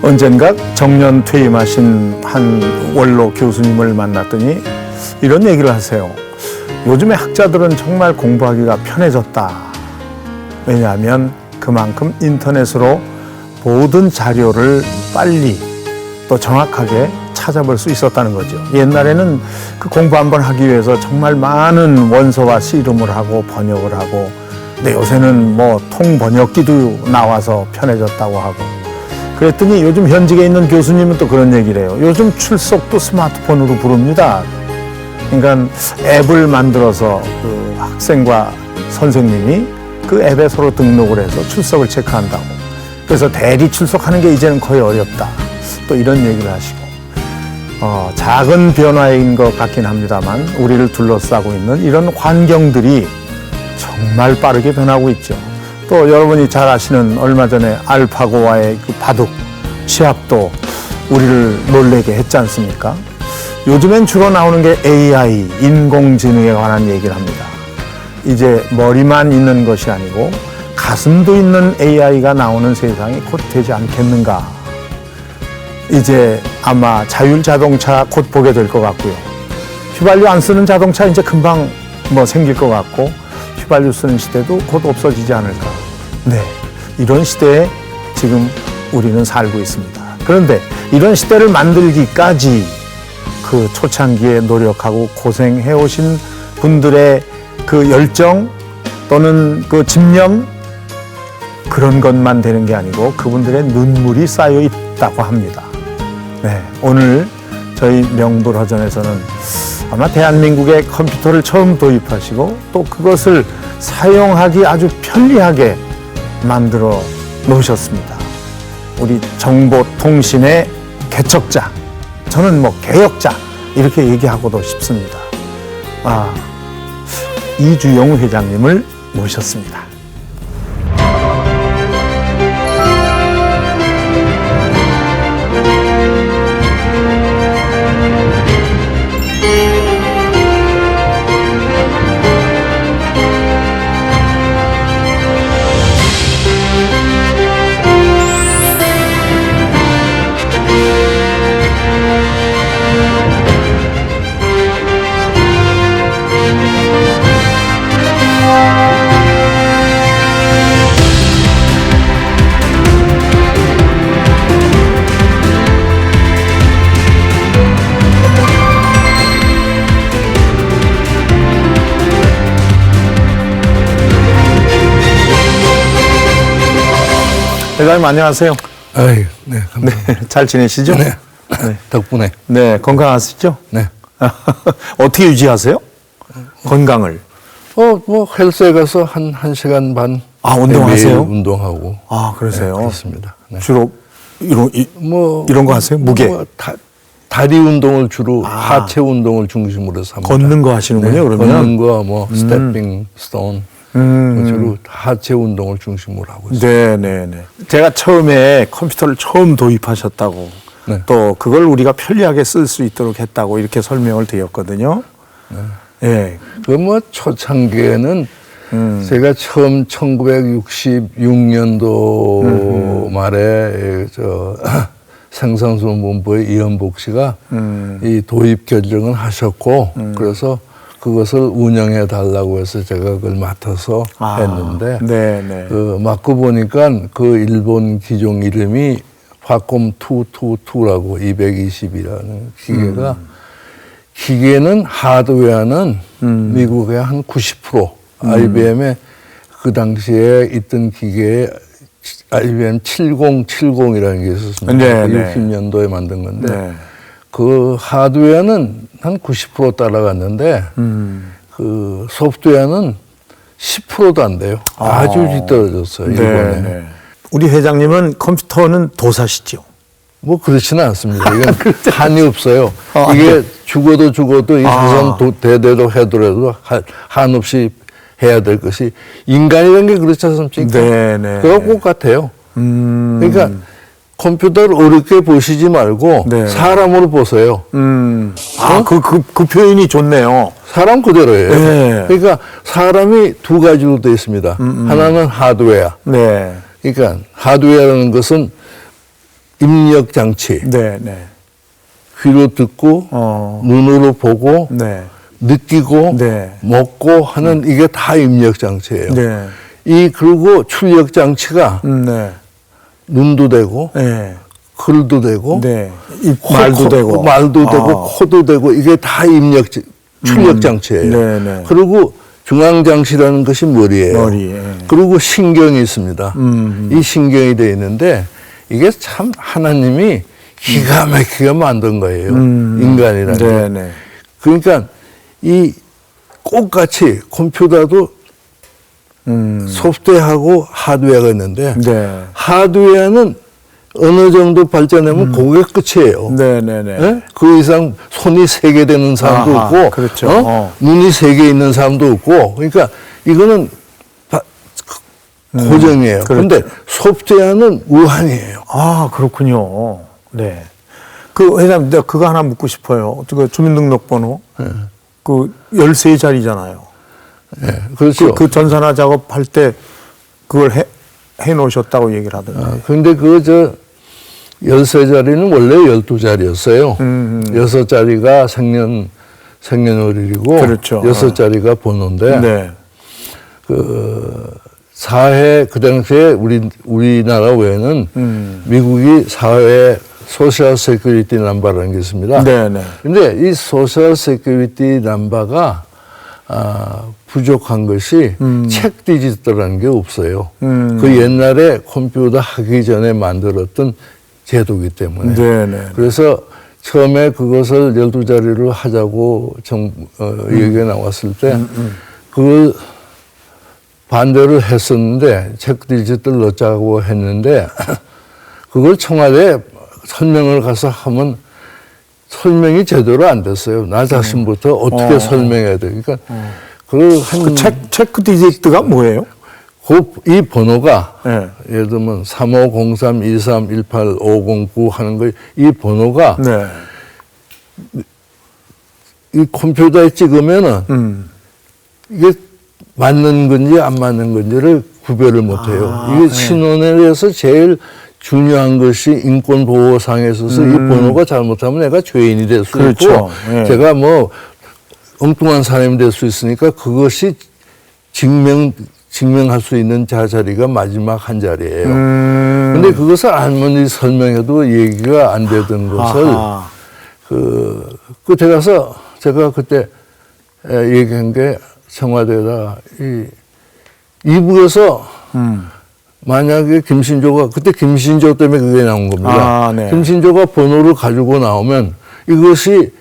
언젠가 정년 퇴임하신 한 원로 교수님을 만났더니 이런 얘기를 하세요. 요즘에 학자들은 정말 공부하기가 편해졌다. 왜냐하면 그만큼 인터넷으로 모든 자료를 빨리 또 정확하게 찾아볼 수 있었다는 거죠. 옛날에는 그 공부 한번 하기 위해서 정말 많은 원서와 씨름을 하고 번역을 하고, 근데 요새는 뭐 통번역기도 나와서 편해졌다고 하고, 그랬더니 요즘 현직에 있는 교수님은 또 그런 얘기를 해요. 요즘 출석도 스마트폰으로 부릅니다. 그러니까 앱을 만들어서 그 학생과 선생님이 그 앱에 서로 등록을 해서 출석을 체크한다고. 그래서 대리 출석하는 게 이제는 거의 어렵다. 또 이런 얘기를 하시고, 작은 변화인 것 같긴 합니다만 우리를 둘러싸고 있는 이런 환경들이 정말 빠르게 변하고 있죠. 또 여러분이 잘 아시는 얼마 전에 알파고와의 그 바둑 시합도 우리를 놀라게 했지 않습니까? 요즘엔 주로 나오는 게 AI, 인공지능에 관한 얘기를 합니다. 이제 머리만 있는 것이 아니고 가슴도 있는 AI가 나오는 세상이 곧 되지 않겠는가. 이제 아마 자율자동차 곧 보게 될 것 같고요. 휘발유 안 쓰는 자동차 이제 금방 뭐 생길 것 같고, 휘발유 쓰는 시대도 곧 없어지지 않을까. 네, 이런 시대에 지금 우리는 살고 있습니다. 그런데 이런 시대를 만들기까지 그 초창기에 노력하고 고생해 오신 분들의 그 열정 또는 그 집념, 그런 것만 되는 게 아니고 그분들의 눈물이 쌓여 있다고 합니다. 네, 오늘 저희 명불허전에서는 아마 대한민국에 컴퓨터를 처음 도입하시고 또 그것을 사용하기 아주 편리하게 만들어 놓으셨습니다. 우리 정보통신의 개척자, 저는 뭐 개혁자 이렇게 얘기하고도 싶습니다. 이주영 회장님을 모셨습니다. 회장님 안녕하세요. 아유, 네, 감사합니다. 네, 잘 지내시죠? 네. 네. 덕분에. 네, 건강하시죠? 네. 어떻게 유지하세요? 건강을? 뭐 헬스에 가서 한 시간 반. 운동하세요? 매일 운동하고. 그러세요? 네, 그렇습니다. 네. 주로 이런 거 하세요? 무게? 다리 운동을 주로 하체 운동을 중심으로 해서 합니다. 걷는 거 하시는군요, 그러면? 걷는 거, 스태핑, 스톤. 주로 하체 운동을 중심으로 하고 있습니다. 네. 제가 처음에 컴퓨터를 처음 도입하셨다고, 네. 또 그걸 우리가 편리하게 쓸 수 있도록 했다고 이렇게 설명을 드렸거든요. 네. 초창기에는 제가 처음 1966년도 말에 생산수본부의 이현복 씨가 이 도입 결정을 하셨고, 그래서 그것을 운영해 달라고 해서 제가 그걸 맡아서 했는데, 맡고 보니까 그 일본 기종 이름이 화콤 222라고 220이라는 기계가, 기계는 하드웨어는 미국의 한 90%, IBM의 그 당시에 있던 기계에 IBM 7070이라는 게 있었습니다. 60년도에 만든 건데, 그 하드웨어는 한 90% 따라갔는데, 그 소프트웨어는 10%도 안 돼요. 아주 뒤떨어졌어요, 일본에. 우리 회장님은 컴퓨터는 도사시죠? 뭐 그렇지는 않습니다. 이건 한이 없어요. 이게 죽어도 이 사선 대대로 해더라도 한없이 해야 될 것이, 인간이라는 게 그렇지 않습니까? 그거 꼭 같아요. 그러니까 컴퓨터를 어렵게 보시지 말고 사람으로 보세요. 그 표현이 좋네요. 사람 그대로예요. 그러니까 사람이 두 가지로 되어 있습니다. 하나는 하드웨어. 그러니까 하드웨어라는 것은 입력 장치, 네, 네. 귀로 듣고 눈으로 보고 네. 느끼고 네. 먹고 하는 이게 다 입력 장치예요. 네. 그리고 출력 장치가 네. 눈도 되고 네. 글도 되고 네. 말도 되고 말도 되고 코도 되고 이게 다 입력 출력 장치예요. 네, 네. 그리고 중앙 장치라는 것이 머리예요. 머리. 그리고 신경이 있습니다. 이 신경이 돼 있는데 이게 참 하나님이 기가 막히게 만든 거예요. 인간이라는 게. 네, 네. 그러니까 이 똑같이 컴퓨터도 소프트웨어하고 하드웨어가 있는데 네. 하드웨어는 어느 정도 발전하면 그게 끝이에요. 네, 네, 네. 예? 그 이상 손이 3개 되는 사람도 아하, 있고, 그렇죠. 눈이 3개 있는 사람도 있고, 그러니까 이거는 고정이에요. 그런데 그렇죠. 소프트웨어는 무한이에요. 아, 그렇군요. 네. 그, 회장님, 내가 그거 하나 묻고 싶어요. 그 주민등록번호. 그 13자리잖아요. 예, 그렇죠. 그 전산화 작업할 때 그걸 해 놓으셨다고 얘기를 하던데. 근데 13자리는 원래 12자리였어요. 6자리가 생년월일이고, 그렇죠. 6자리가 번호인데, 네. 사회, 그 당시에 우리나라 외에는 미국이 사회 소셜 세큐리티 넘버라는 게 있습니다. 네네. 근데 이 소셜 세큐리티 넘버가 부족한 것이 책 디지털이라는 게 없어요. 그 옛날에 컴퓨터 하기 전에 만들었던 제도이기 때문에. 네네. 그래서 처음에 그것을 12자리로 하자고 얘기가 나왔을 때 그걸 반대를 했었는데 책 디지털 넣자고 했는데 그걸 청와대에 설명을 가서 하면 설명이 제대로 안 됐어요. 나 자신부터 어떻게 설명해야 돼. 그러니까 그 체크 디지트가 뭐예요? 이 번호가 네. 예를 들면 3503-2318-509 하는 거 이 번호가 네. 이 컴퓨터에 찍으면은 이게 맞는 건지 안 맞는 건지를 구별을 못 해요. 이게 신원에 대해서 제일 중요한 것이 인권보호상에 있어서 이 번호가 잘못하면 내가 죄인이 될 수 그렇죠. 있고 예. 제가 뭐 엉뚱한 사람이 될 수 있으니까 그것이 증명할 수 있는 자리가 마지막 한 자리예요. 근데 그것을 아무리 설명해도 얘기가 안 되던 것을 아하. 그 끝에 가서 제가 그때 얘기한 게 청와대에다 이북에서 만약에 김신조가 그때 김신조 때문에 그게 나온 겁니다. 네. 김신조가 번호를 가지고 나오면 이것이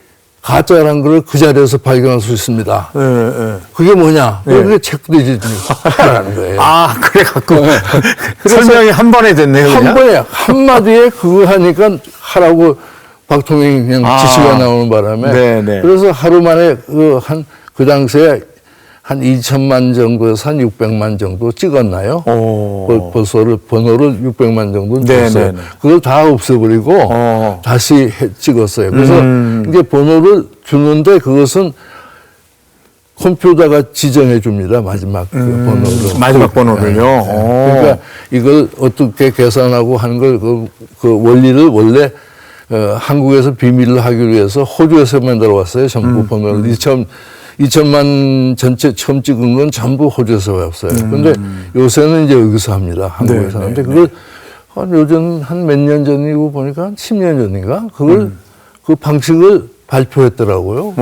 가짜란 걸 그 자리에서 발견할 수 있습니다. 네, 네. 그게 뭐냐? 네. 그게 체크디지트라는 거예요. 아, 그래갖고 설명이 한 번에 됐네요. 한 그냥? 번에 한마디에 그거 하니까 하라고 박통희 그냥 지시가 나오는 바람에 네네. 그래서 하루 만에 그 당시에 한 2천만 정도에서 한 600만 정도 찍었나요? 번호를 600만 정도 찍었어요. 네네네. 그걸 다 없애버리고 다시 찍었어요. 그래서 이게 번호를 주는데 그것은 컴퓨터가 지정해 줍니다. 마지막 그 번호를. 마지막 번호를요. 그러니까 이걸 어떻게 계산하고 하는 걸 그 원리를 원래 한국에서 비밀로 하기 위해서 호주에서 만들어 왔어요. 전부 번호를 2천만 전체 처음 찍은 건 전부 호주에서 왔어요. 그런데 요새는 이제 여기서 합니다. 한국에서 네, 하는데 네, 그걸 요즘 한 몇 년 전이고 보니까 한 10년 전인가 그걸 그 방식을 발표했더라고요.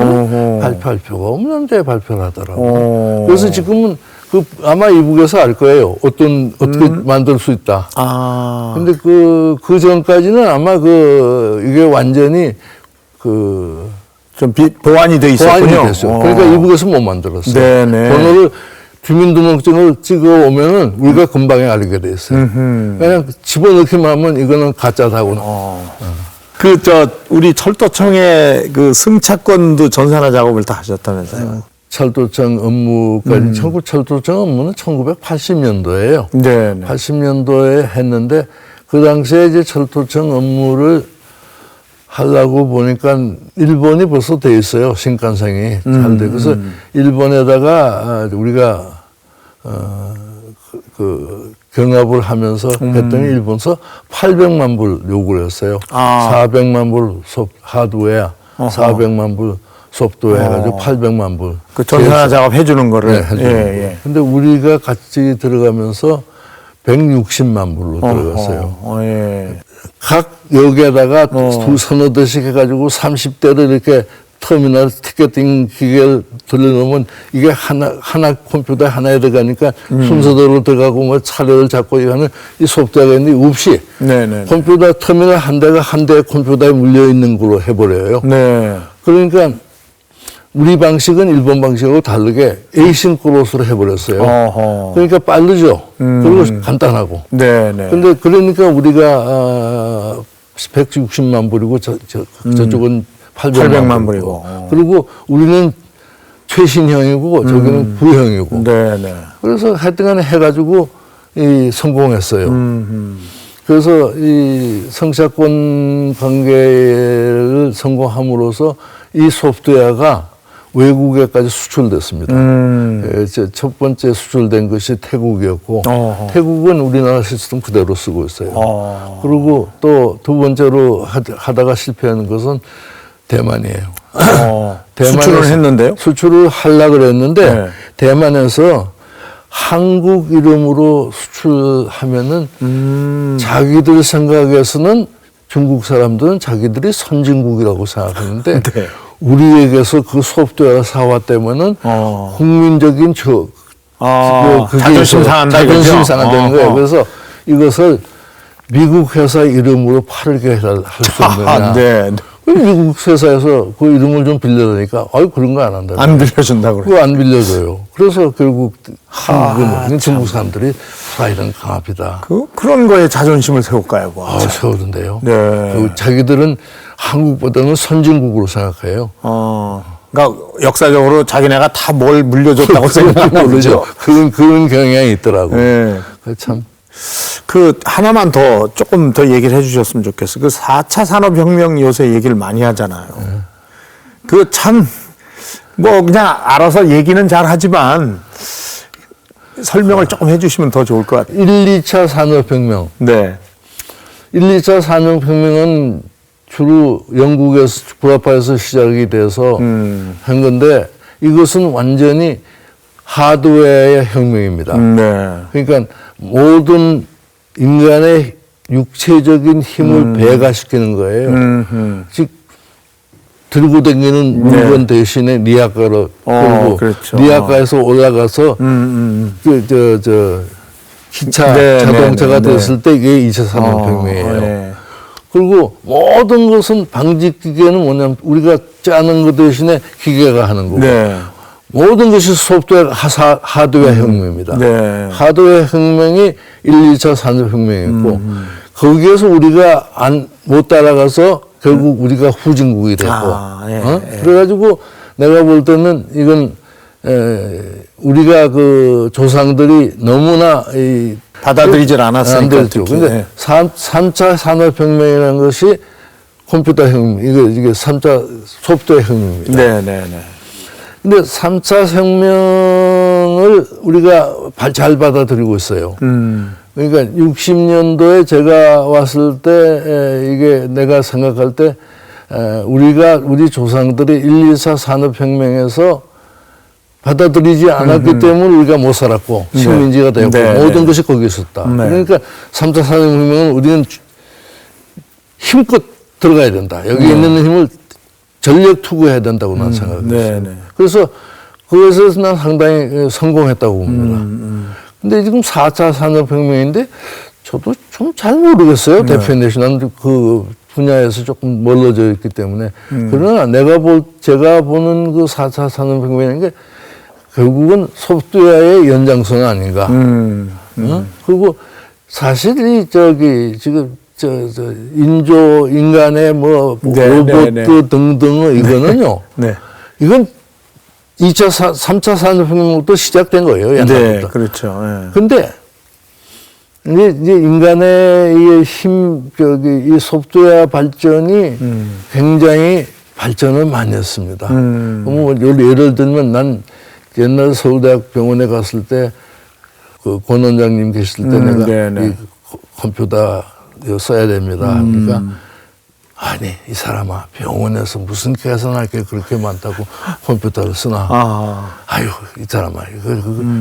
발표할 필요가 없는데 발표를 하더라고요. 그래서 지금은 아마 이북에서 알 거예요. 어떻게 만들 수 있다. 근데 그 전까지는 아마 이게 완전히 좀 보완이 돼 있었군요. 보완이 됐어요. 그러니까 이북에서 못 만들었어요. 네네. 번호를 주민등록증을 찍어 오면은 우리가 금방에 알게 돼 있어요. 그냥 집어넣기만 하면 이거는 가짜다고. 우리 철도청의 그 승차권도 전산화 작업을 다 하셨다면서요. 철도청 업무까지, 철도청 업무는 1980년도예요. 네. 80년도에 했는데 그 당시에 이제 철도청 업무를 하려고 보니까 일본이 벌써 돼 있어요. 신칸센이 잘 돼. 그래서 일본에다가 우리가 경합을 하면서 했더니 일본서 800만 불 요구를 했어요. 아. 400만 불 하드웨어, 어허. 400만 불 소프트웨어 해가지고 800만 불. 그 전산화 작업 해주는 거를. 네, 해주는 예, 거. 예. 근데 우리가 같이 들어가면서 160만 불로 들어갔어요. 예. 각 역에다가 서너 대씩 해가지고 30대를 이렇게 터미널 티켓팅 기계를 돌려놓으면 이게 하나 컴퓨터 하나에 들어가니까 순서대로 들어가고 뭐 차례를 잡고 이거 하는 이 소프트웨어가 있는데 없이 네네. 컴퓨터 터미널 한 대가 한 대의 컴퓨터에 물려있는 걸로 해버려요. 네. 그러니까 우리 방식은 일본 방식하고 다르게 에이싱크로스로 해버렸어요. 어허. 그러니까 빠르죠. 그리고 간단하고. 네네. 근데 그러니까 우리가 160만 불이고 저쪽은 800만 불이고. 그리고 우리는 최신형이고 저기는 구형이고. 네네. 그래서 하여튼간에 해가지고 성공했어요. 그래서 이 성차권 관계를 성공함으로써 이 소프트웨어가 외국에까지 수출됐습니다. 첫 번째 수출된 것이 태국이었고 어허. 태국은 우리나라 시스템 그대로 쓰고 있어요. 그리고 또 두 번째로 하다가 실패하는 것은 대만이에요. 수출을 했는데요? 수출을 하려고 그랬는데 네. 대만에서 한국 이름으로 수출하면은 자기들 생각에서는 중국 사람들은 자기들이 선진국이라고 생각하는데 네. 우리에게서 그 소프트웨어 사왔다면은 국민적인 자존심 상한다 자존심 이거죠? 상한다는 거예요. 그래서 이것을 미국 회사 이름으로 팔게 할 수 있느냐. 네. 미국 회사에서 그 이름을 좀 빌려다니까, 그런 거 안 한다. 안 빌려준다고 그거 안 빌려줘요. 그래서 결국 한국은 중국 사람들이 프라이드는 강합니다. 그런 거에 자존심을 세울까요? 세우던데요. 네. 그리고 자기들은 한국보다는 선진국으로 생각해요. 그러니까 역사적으로 자기네가 다 뭘 물려줬다고 생각하는 거죠. 그런 경향이 있더라고요. 네. 참. 하나만 조금 더 얘기를 해 주셨으면 좋겠어요. 4차 산업혁명 요새 얘기를 많이 하잖아요. 그냥 알아서 얘기는 잘 하지만 설명을 조금 해 주시면 더 좋을 것 같아요. 1, 2차 산업혁명. 네. 1, 2차 산업혁명은 주로 영국에서, 구라파에서 시작이 돼서 한 건데 이것은 완전히 하드웨어의 혁명입니다. 네. 그러니까 모든 인간의 육체적인 힘을 배가시키는 거예요. 즉 들고 다니는 물건 대신에 리아카로 끌고 그렇죠. 리아카에서 올라가서 기차 자동차가 됐을 때 이게 2차 산업혁명이에요. 그리고 모든 것은 방직기계는 뭐냐면 우리가 짜는 것 대신에 기계가 하는 거고 모든 것이 소프트웨어 하드웨어 혁명입니다. 하드웨어 혁명이 1, 2차 산업혁명이었고 거기에서 우리가 못 따라가서 결국 우리가 후진국이 됐고 그래가지고 내가 볼 때는 이건 우리가 그 조상들이 너무나 받아들이질 않았으니까. 그런데 3차 산업혁명이라는 것이 컴퓨터 혁명, 이게 3차 소프트웨어 혁명입니다. 네네네. 근데 3차 혁명을 우리가 잘 받아들이고 있어요. 그러니까 60년도에 제가 왔을 때 이게 내가 생각할 때 우리 조상들이 1, 2차 산업혁명에서 받아들이지 않았기 때문에 우리가 못 살았고 식민지가 되었고 모든 것이 거기에 있었다. 그러니까 3차 산업혁명은 우리는 힘껏 들어가야 된다. 여기 있는 힘을 전력 투구해야 된다고 나는 생각했어요. 그래서 그것에서 난 상당히 성공했다고 봅니다. 근데 지금 4차 산업혁명인데 저도 좀 잘 모르겠어요. 데피니션. 난 그 분야에서 조금 멀어져 있기 때문에. 그러나 제가 보는 그 4차 산업혁명인 게 결국은 소프트웨어의 연장선 아닌가. 그리고 사실 지금 인간의 로봇 등등은 이거는요. 이건 3차 산업혁명부터 시작된 거예요. 옛날부터. 그렇죠. 근데 이제 인간의 이 소프트웨어 발전이 굉장히 발전을 많이 했습니다. 예를 들면 난 옛날 서울대학 병원에 갔을 때 그 권 원장님 계실 때 내가 네네. 이 컴퓨터 써야 됩니다. 그러니까 아니 이 사람아 병원에서 무슨 계산할 게 그렇게 많다고 컴퓨터를 쓰나? 아유 이 사람아 이거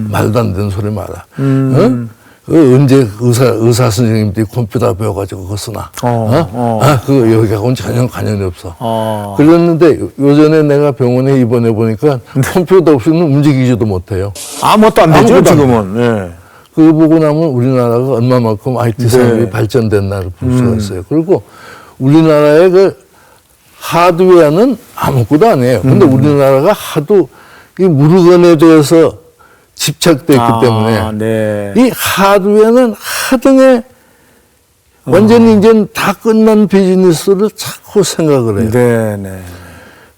말도 안 되는 소리 마라. 어? 언제 의사 선생님들이 컴퓨터 배워가지고 그거 쓰나? 그거 여기하고는 전혀 관련이 없어. 그랬는데 요전에 내가 병원에 입원해 보니까 컴퓨터 없이는 움직이지도 못해요. 아무것도 안 되죠, 아무것도 안 지금은. 예. 그거 보고 나면 우리나라가 얼마만큼 IT 산업이 네. 발전됐나를 볼 수가 있어요. 그리고 우리나라의 그 하드웨어는 아무것도 아니에요. 근데 우리나라가 하도 이 물건에 대해서 집착돼 있기 때문에 네. 이 하드웨어는 하등에 완전히 이제 다 끝난 비즈니스를 자꾸 생각을 해요. 네네.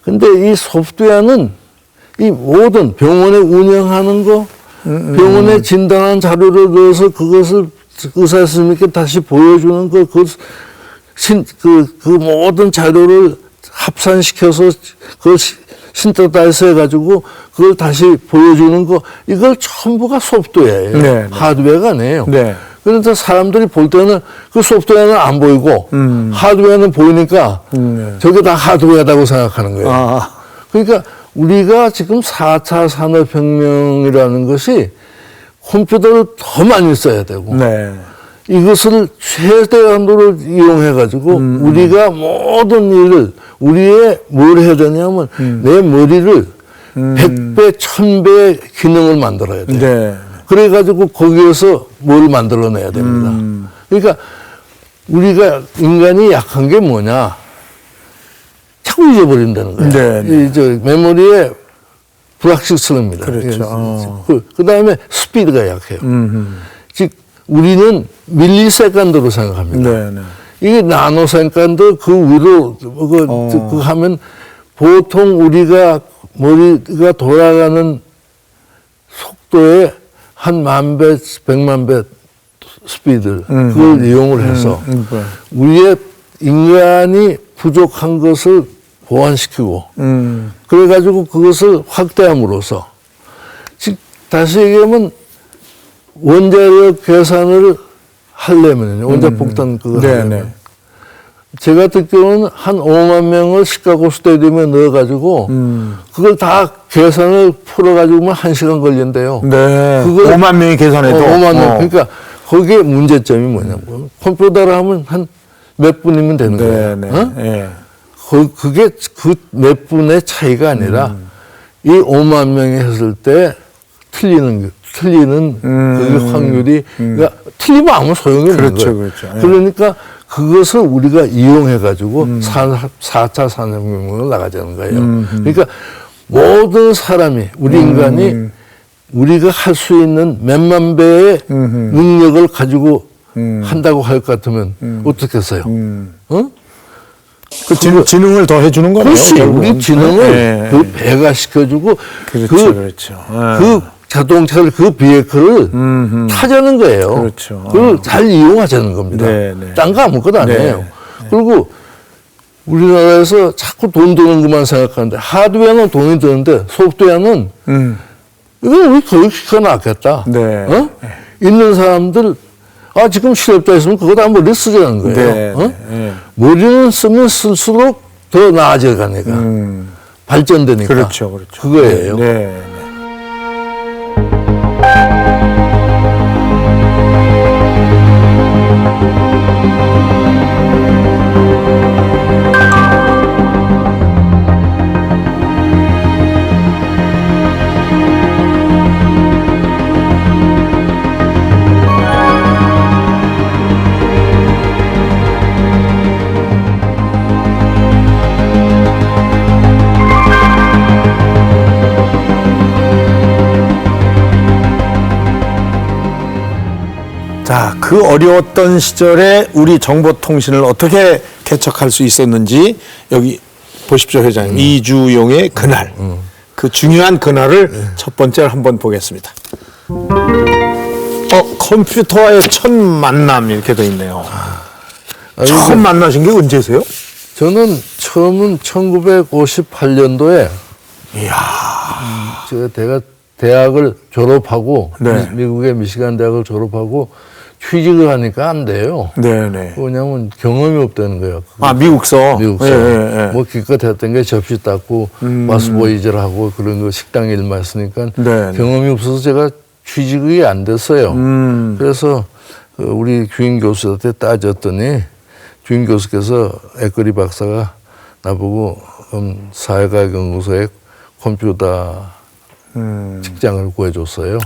근데 이 소프트웨어는 이 모든 병원에 운영하는 거, 병원에 진단한 자료를 넣어서 그것을 의사 선생님께 다시 보여주는 거, 그 모든 자료를 합산시켜서 그걸 신터다이스 해가지고 그걸 다시 보여주는 거, 이걸 전부가 소프트웨어예요. 네, 네. 하드웨어가 아니에요. 네. 그런데 사람들이 볼 때는 그 소프트웨어는 안 보이고 하드웨어는 보이니까 저게 다 하드웨어라고 생각하는 거예요. 그러니까 우리가 지금 4차 산업혁명이라는 것이 컴퓨터를 더 많이 써야 되고 네. 이것을 최대한으로 이용해가지고 우리가 모든 일을 우리의 뭘 해야 되냐면 내 머리를 100배, 1000배의 기능을 만들어야 돼요. 네. 그래가지고 거기에서 뭘 만들어내야 됩니다. 그러니까 우리가 인간이 약한 게 뭐냐? 자꾸 잊어버린다는 거예요. 네, 네. 이 저 메모리에 불확실성입니다. 그렇죠. 그 다음에 스피드가 약해요. 즉 우리는 밀리세컨드로 생각합니다. 네, 네. 이게 나노세컨드 그 위로 그거 하면 보통 우리가 머리가 돌아가는 속도의 한 10,000배, 1,000,000배 스피드 그걸 이용을 해서 우리의 인간이 부족한 것을 보완시키고 그래가지고 그것을 확대함으로써 즉 다시 얘기하면 원자력 계산을 하려면요 원자폭탄 그거 하려면 제가 듣기로는 한 5만 명을 시카고 스타디움에 넣어가지고 그걸 다 계산을 풀어가지고만 1시간 걸린대요. 네. 그걸 5만 명이 계산해도. 5만 명. 그러니까 거기에 문제점이 뭐냐면 컴퓨터로 하면 한 몇 분이면 되는 거예요. 네. 어? 네. 그게 그 몇 분의 차이가 아니라 이 5만 명이 했을 때 틀리는 그 확률이 그러니까 틀리면 아무 소용이 없는 그렇죠, 거예요. 그렇죠. 예. 그러니까 그것을 우리가 이용해가지고 4차 산업혁명을 나가자는 거예요. 그러니까 모든 사람이 우리 인간이 우리가 할 수 있는 몇만 배의 능력을 가지고 한다고 할 것 같으면 어떻겠어요? 어? 그 지능을 더 해주는 거네요. 그렇지. 결국은. 우리 지능을 네. 그 배가 시켜주고 그렇죠. 그 자동차를 그 비에크를 타자는 거예요. 그렇죠. 그걸 잘 이용하자는 겁니다. 네, 네. 딴 거 아무것도 아니에요. 네. 그리고 우리나라에서 자꾸 돈 드는 것만 생각하는데 하드웨어는 돈이 드는데 소프트웨어는 이건 우리 교육시켜 놨겠다. 네. 어? 있는 사람들 지금 실업자 있으면 그거 다 머리 쓰자는 거예요. 네, 어? 네. 머리는 쓰면 쓸수록 더 나아져 가니까 발전되니까. 그렇죠. 그거예요. 네. 자, 그 어려웠던 시절에 우리 정보통신을 어떻게 개척할 수 있었는지 여기 보십시오, 회장님. 이주용의 그날. 그 중요한 그날을 첫 번째로 한번 보겠습니다. 컴퓨터와의 첫 만남 이렇게 돼 있네요. 처음 만나신 게 언제세요? 저는 처음은 1958년도에 이야. 제가 대학을 졸업하고 네. 미국의 미시간 대학을 졸업하고 취직을 하니까 안 돼요. 네네. 왜냐하면 경험이 없다는 거예요. 아, 미국서? 미국서. 예, 예, 예. 뭐 기껏 했던 게 접시 닦고 마스보이즈를 하고 그런 거 식당 일만 했으니까 네. 경험이 없어서 제가 취직이 안 됐어요. 그래서 그 우리 주임 교수한테 따졌더니 주임 교수께서 애거리 박사가 나보고 사회과학연구소에 컴퓨터 직장을 구해줬어요.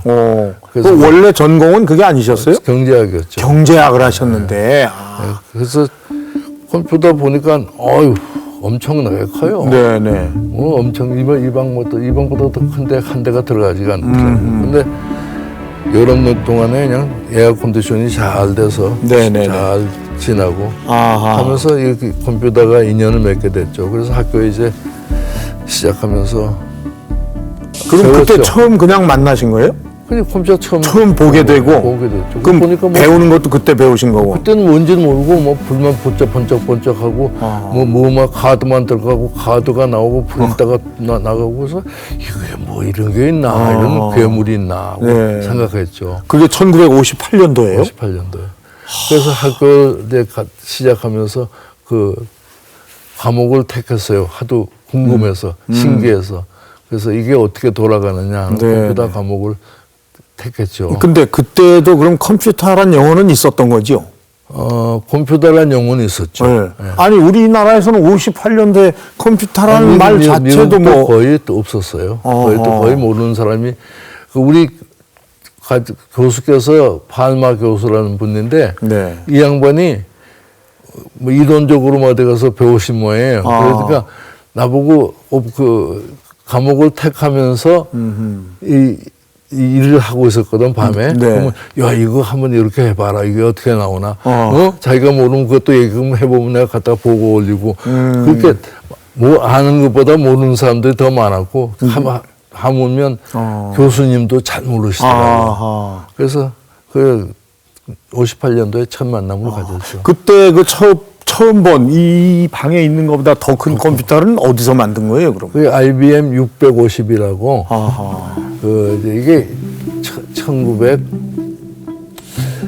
그래서 원래 전공은 그게 아니셨어요? 경제학이었죠. 경제학을 하셨는데. 아. 그래서 컴퓨터 보니까 엄청나게 커요. 네네. 엄청 이 방보다 더 큰데 한 대가 들어가지가 않더라고요. 근데 여름 동안에 그냥 에어 컨디션이 잘 돼서 네네네. 잘 지나고 아하. 하면서 이 컴퓨터가 인연을 맺게 됐죠. 그래서 학교에 이제 시작하면서 그럼 그때 배웠죠. 처음 그냥 만나신 거예요? 그냥 컴퓨터 처음 보게 되고? 보게 됐죠. 그럼 보니까 뭐 배우는 것도 그때 배우신 거고? 그때는 뭔지는 모르고 뭐 불만 번쩍번쩍하고 뭐막 카드만 들어가고 카드가 나오고 프린터가 나가고 그래서 이게 뭐 이런 게 있나 이런 괴물이 있나 하고 네. 생각했죠. 그게 1958년도예요? 58년도에. 그래서 학교 시작하면서 그 과목을 택했어요. 하도 궁금해서 신기해서. 그래서 이게 어떻게 돌아가느냐 하는 네. 컴퓨터 과목을 택했죠. 근데 그때도 그럼 컴퓨터란 영어는 있었던 거죠? 컴퓨터란 용어는 있었죠. 네. 아니 우리나라에서는 58년도에 컴퓨터라는 말 자체도 뭐 거의 또 없었어요. 거의 모르는 사람이 우리 교수께서 팔마 교수라는 분인데 네. 이 양반이 뭐 이론적으로 어디 가서 배우신 모양이에요. 그러니까 나보고 그 과목을 택하면서 이 일을 하고 있었거든 밤에. 네. 그러면 야 이거 한번 이렇게 해봐라. 이게 어떻게 나오나. 자기가 모르면 그것도 얘기 해보면 내가 갖다 보고 올리고. 그렇게 뭐 아는 것보다 모르는 사람들이 더 많았고 하물면 교수님도 잘 모르시더라고요. 그래서 그 58년도에 첫 만남을 가졌죠. 그때 그 처음 본 이 방에 있는 것보다 더 큰 컴퓨터는 어디서 만든 거예요, 그럼? 그게 IBM 650이라고 아하. 이게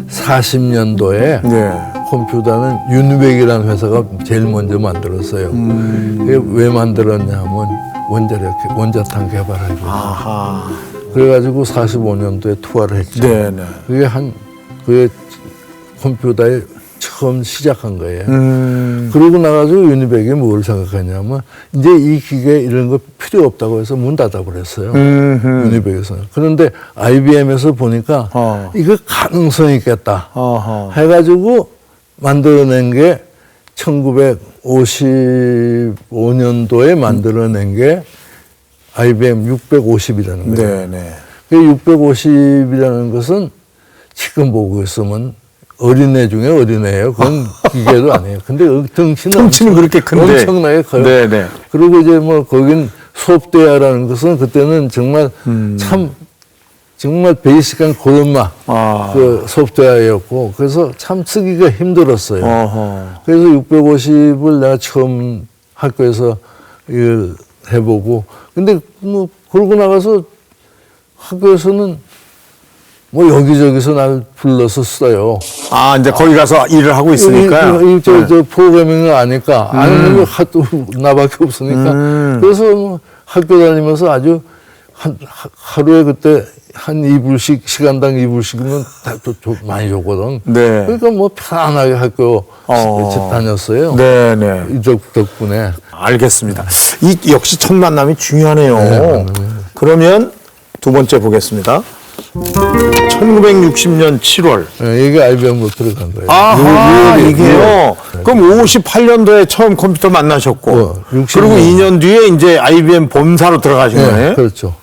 1940년도에 네. 컴퓨터는 윤백이라는 회사가 제일 먼저 만들었어요. 그게 왜 만들었냐 하면 원자탄 개발하기. 아하. 그래가지고 45년도에 투하를 했죠. 네네. 그게 컴퓨터에 처음 시작한 거예요. 음. 그러고 나가지고 유니백이 뭘 생각하냐면 이제 이 기계 이런 거 필요 없다고 해서 문 닫아버렸어요. 유니백에서는. 그런데 IBM에서 보니까 이거 가능성이 있겠다. 해가지고 만들어낸 게 1955년도에 만들어낸 게 IBM 650이라는 거예요. 네네. 그 650이라는 것은 지금 보고 있으면 어린애 중에 어린애예요. 그건 기계도 아니에요. 근데 덩치는 그렇게 큰데. 엄청나게 커요. 네네. 그리고 이제 뭐 거긴 수업대야라는 것은 그때는 정말 정말 베이직한 고연마 그 수업대야였고 그래서 참 쓰기가 힘들었어요. 그래서 650을 내가 처음 학교에서 이걸 해보고 근데 뭐 그러고 나가서 학교에서는 뭐 여기저기서 날 불러서 써요. 아, 이제 거기 가서 일을 하고 있으니까요. 저 프로그래밍을 아니까 아는 거 하도 나밖에 없으니까 그래서 뭐 학교 다니면서 아주 하루에 그때 한 2불씩 시간당 2불씩이면 또 많이 줬거든. 네. 그러니까 뭐 편안하게 학교 다녔어요. 네네. 이쪽 덕분에. 알겠습니다. 이 역시 첫 만남이 중요하네요. 네, 그러면 두 번째 보겠습니다. 1960년 7월. 이게 IBM으로 들어간 거예요. 아하, 이게요. 그럼 58년도에 처음 컴퓨터 만나셨고, 60년. 그리고 2년 뒤에 이제 IBM 본사로 들어가신 거예요? 그렇죠.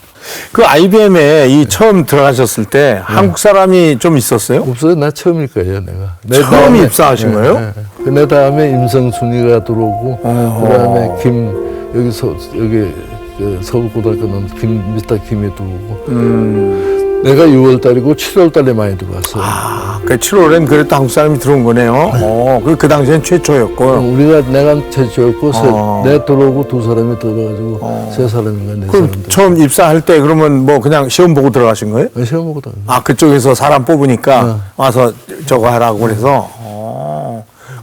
그 IBM에 이 처음 들어가셨을 때 한국 사람이 좀 있었어요? 없어요. 나 처음일 거예요, 내가. 처음 입사하신 거예요? 내 다음에 임성순이가 들어오고, 그다음에 여기 그 서울고등학교는 미스터 김이 들어오고. 내가 6월 달이고 7월 달에 많이 들어왔어요. 아, 그 7월엔 그래도 한국 사람이 들어온 거네요. 그 당시엔 최초였고. 내가 최초였고 내가 들어오고 두 사람이 들어가지고 세 사람인가 네 그럼 사람. 처음 입사할 때 그러면 뭐 그냥 시험 보고 들어가신 거예요? 시험 보고 다. 아, 그쪽에서 사람 뽑으니까 와서 저거 하라고 그래서.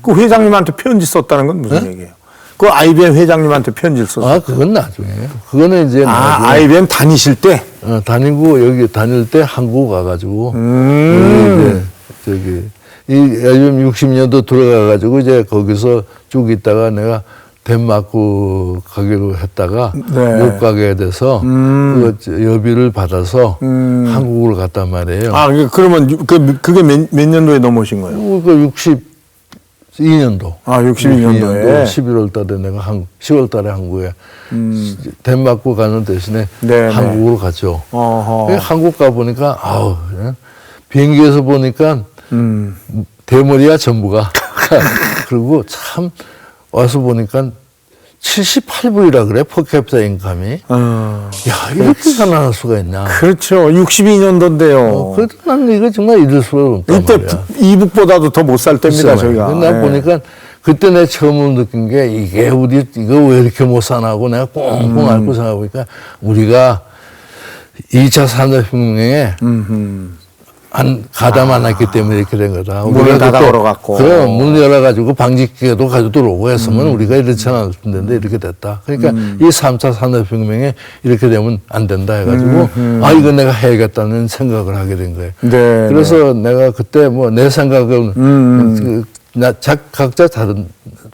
그 회장님한테 편지 썼다는 건 무슨 얘기예요? 그 IBM 회장님한테 편지를 썼어요. 그건 나중에. 그거는 이제 나중에. IBM 다니실 때? 다니고 여기 다닐 때 한국 가가지고 이제 저기 이 IBM 60년도 들어가가지고 이제 거기서 쭉 있다가 내가 덴마크 가기로 했다가 네. 못 가게 돼서 그 여비를 받아서 한국으로 갔단 말이에요. 아, 그러면 그게 몇 년도에 넘어오신 거예요? 그 62년도. 아, 62년도에. 11월 달에 내가 10월 달에 한국에 덴마크 가는 대신에 네네. 한국으로 갔죠. 어허. 한국 가보니까, 그냥 비행기에서 보니까 대머리야 전부가. 그리고 참 와서 보니까 78불이라 그래, 퍼캡ita 인감이. 야, 이렇게 가난할 수가 있나. 그렇죠. 62년도인데요. 그래도 난 이거 정말 이럴 수가 없단 이때 말이야. 이북보다도 더 못 살 때입니다, 저희가. 나 네. 보니까 그때 내가 처음 느낀 게 이게 우리 이거 왜 이렇게 못 사나고 내가 꽁꽁 앓고 생각해보니까 우리가 2차 산업혁명에 가담 안 했기 때문에 이렇게 된 거다. 문을 닫아 걸어갖고. 그래, 문 열어가지고 방직기계도 가지고 들어오고 했으면 우리가 이렇지 않았을 텐데 이렇게 됐다. 그러니까 이 3차 산업혁명에 이렇게 되면 안 된다 해가지고 이거 내가 해야겠다는 생각을 하게 된 거예요. 네. 그래서 내가 그때 뭐 내 생각은 각자 다른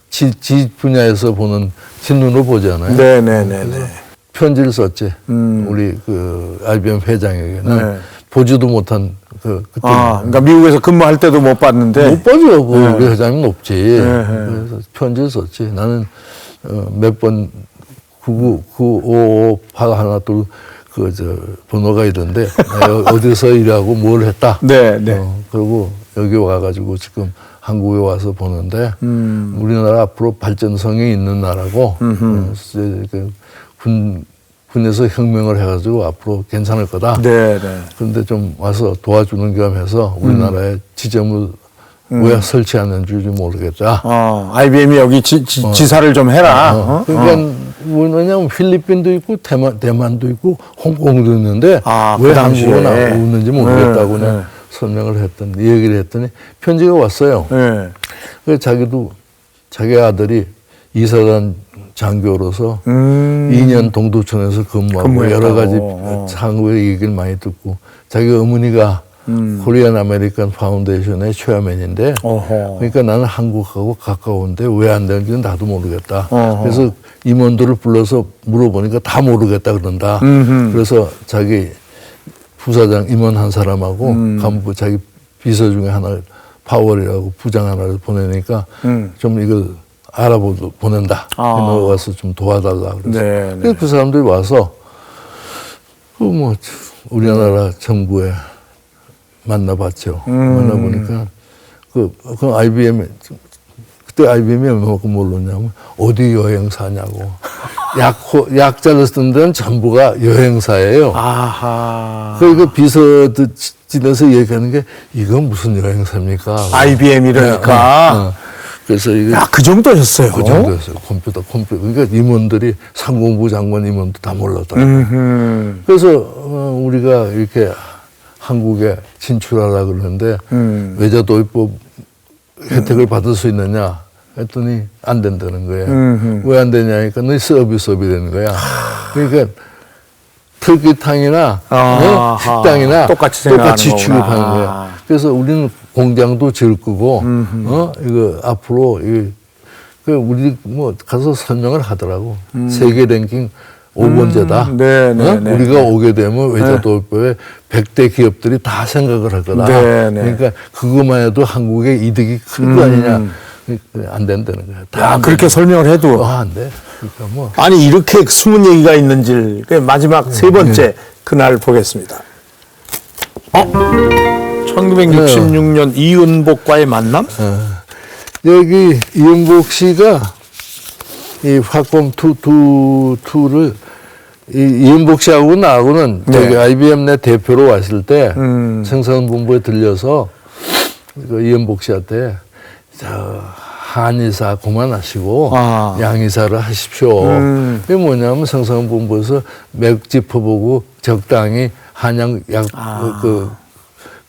지 분야에서 보는 지 눈으로 보잖아요. 네네네네. 편지를 썼지. 우리 그 IBM 회장에게는 네. 보지도 못한 그때 그러니까 미국에서 근무할 때도 못 봤는데. 못 봐줘. 우리 회장님 없지. 그래서 편지를 썼지. 나는 몇 번 9955 하나 둘 번호가 있던데 내가 어디서 일하고 뭘 했다. 네, 네. 그리고 여기 와가지고 지금 한국에 와서 보는데 우리나라 앞으로 발전성이 있는 나라고 군에서 혁명을 해가지고 앞으로 괜찮을 거다. 네, 네. 그런데 좀 와서 도와주는 겸해서 우리나라에 지점을 왜 설치하는지 모르겠다. IBM이 여기 지사를 좀 해라. 그러니까 뭐냐면 필리핀도 있고 대만도 있고 홍콩도 있는데 그 왜 당시에. 한국은 안 오는지 모르겠다고 네, 내가 설명을 했더니 얘기를 했더니 편지가 왔어요. 네. 그래서 자기도 자기 아들이 이사단 장교로서 2년 동두천에서 근무하고 근무했다고. 여러 가지 한국의 얘기를 많이 듣고 자기 어머니가 코리안 아메리칸 파운데이션의 체어맨인데 그러니까 나는 한국하고 가까운데 왜 안 되는지는 나도 모르겠다. 그래서 임원들을 불러서 물어보니까 다 모르겠다 그런다. 그래서 자기 부사장 임원 한 사람하고 간부 자기 비서 중에 하나 파월이라고 부장 하나를 보내니까 좀 이걸 보낸다. 너 와서 좀 도와달라. 그래서 네, 네. 그래서 그 사람들이 와서 우리나라 정부에 만나봤죠. 만나보니까 그 IBM 그때 IBM이 얼마큼 몰랐냐면 어디 여행사냐고 약자를 쓴 데는 전부가 여행사예요. 그러니까 비서진에서 얘기하는 게 이건 무슨 여행사입니까? IBM이라니까. 그래서 이게 그 정도였어요. 그 정도였어요. 컴퓨터. 그러니까 임원들이 상공부 장관 임원도 다 몰랐더라고요. 그래서 우리가 이렇게 한국에 진출하라 그러는데 외자 도입법 혜택을 받을 수 있느냐 했더니 안 된다는 거예요. 왜 안 되냐니까 너희 서비스업이 되는 거야. 그러니까 터키탕이나 식당이나 똑같이 취급하는 거야. 그래서 우리는 공장도 지을 거고 이거 앞으로 우리 가서 설명을 하더라고. 세계 랭킹 5번째다. 우리가 오게 되면 외자도입법에 100대 기업들이 다 생각을 할 거다. 그러니까 그것만 해도 한국의 이득이 클 거 아니냐. 안 된다는 거야. 그렇게 설명을 해도 안 돼. 그러니까 아니 이렇게 숨은 얘기가 있는지 마지막 세 번째 그날 보겠습니다. 1966년 이은복과의 만남? 여기 이은복 씨가 이 화콤 2를 이은복 씨하고 나하고는 네. 저기 IBM 내 대표로 왔을 때 생산본부에 들려서 그 이은복 씨한테 저 한의사 그만하시고 양의사를 하십시오. 그게 뭐냐면 생산본부에서 맥 짚어보고 적당히 한약 약